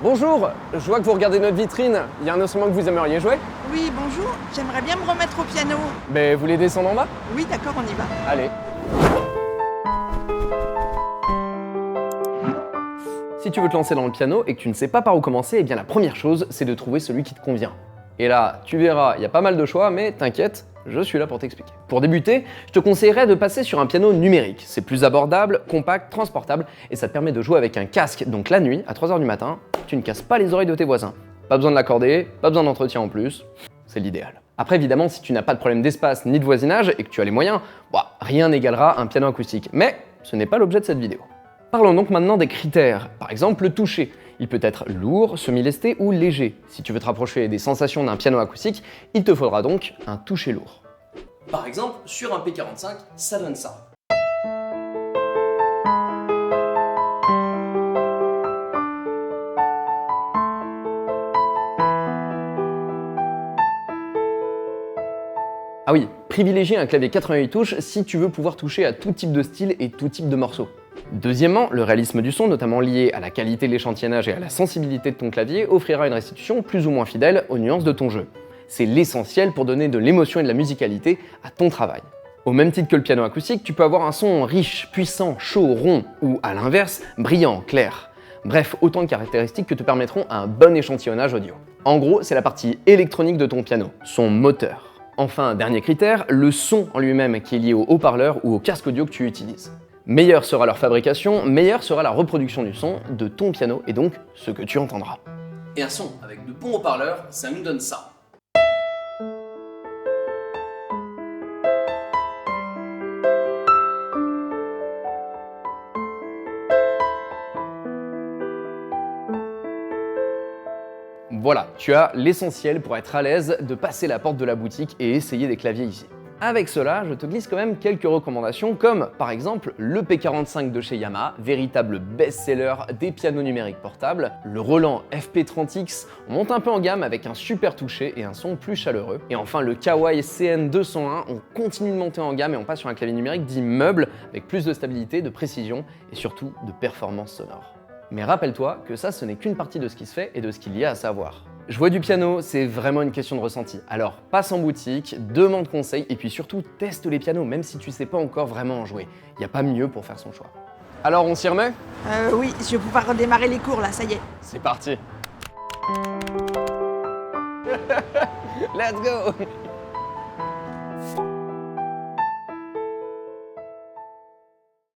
Bonjour, je vois que vous regardez notre vitrine. Il y a un instrument que vous aimeriez jouer? Oui, bonjour, j'aimerais bien me remettre au piano. Ben, vous voulez descendre en bas? Oui, d'accord, on y va. Allez. Si tu veux te lancer dans le piano et que tu ne sais pas par où commencer, eh bien la première chose, c'est de trouver celui qui te convient. Et là, tu verras, il y a pas mal de choix, mais t'inquiète, je suis là pour t'expliquer. Pour débuter, je te conseillerais de passer sur un piano numérique. C'est plus abordable, compact, transportable, et ça te permet de jouer avec un casque. Donc la nuit, à 3h du matin, tu ne casses pas les oreilles de tes voisins. Pas besoin de l'accorder, pas besoin d'entretien en plus, c'est l'idéal. Après, évidemment, si tu n'as pas de problème d'espace ni de voisinage et que tu as les moyens, rien n'égalera un piano acoustique. Mais ce n'est pas l'objet de cette vidéo. Parlons donc maintenant des critères. Par exemple, le toucher. Il peut être lourd, semi-lesté ou léger. Si tu veux te rapprocher des sensations d'un piano acoustique, il te faudra donc un toucher lourd. Par exemple, sur un P45, ça donne ça. Ah oui, privilégiez un clavier 88 touches si tu veux pouvoir toucher à tout type de style et tout type de morceaux. Deuxièmement, le réalisme du son, notamment lié à la qualité de l'échantillonnage et à la sensibilité de ton clavier, offrira une restitution plus ou moins fidèle aux nuances de ton jeu. C'est l'essentiel pour donner de l'émotion et de la musicalité à ton travail. Au même titre que le piano acoustique, tu peux avoir un son riche, puissant, chaud, rond, ou à l'inverse, brillant, clair. Bref, autant de caractéristiques que te permettront un bon échantillonnage audio. En gros, c'est la partie électronique de ton piano, son moteur. Enfin, dernier critère, le son en lui-même qui est lié au haut-parleur ou au casque audio que tu utilises. Meilleure sera leur fabrication, meilleure sera la reproduction du son de ton piano et donc ce que tu entendras. Et un son avec de bons haut-parleurs, ça nous donne ça. Voilà, tu as l'essentiel pour être à l'aise de passer la porte de la boutique et essayer des claviers ici. Avec cela, je te glisse quand même quelques recommandations comme par exemple le P45 de chez Yamaha, véritable best-seller des pianos numériques portables, le Roland FP30X, on monte un peu en gamme avec un super toucher et un son plus chaleureux, et enfin le Kawai CN201, on continue de monter en gamme et on passe sur un clavier numérique dit meuble avec plus de stabilité, de précision et surtout de performance sonore. Mais rappelle-toi que ça, ce n'est qu'une partie de ce qui se fait et de ce qu'il y a à savoir. Jouer du piano, c'est vraiment une question de ressenti. Alors passe en boutique, demande conseil et puis surtout teste les pianos, même si tu sais pas encore vraiment en jouer. Il n'y a pas mieux pour faire son choix. Alors on s'y remet? Oui, je vais pouvoir redémarrer les cours là, ça y est. C'est parti. Let's go.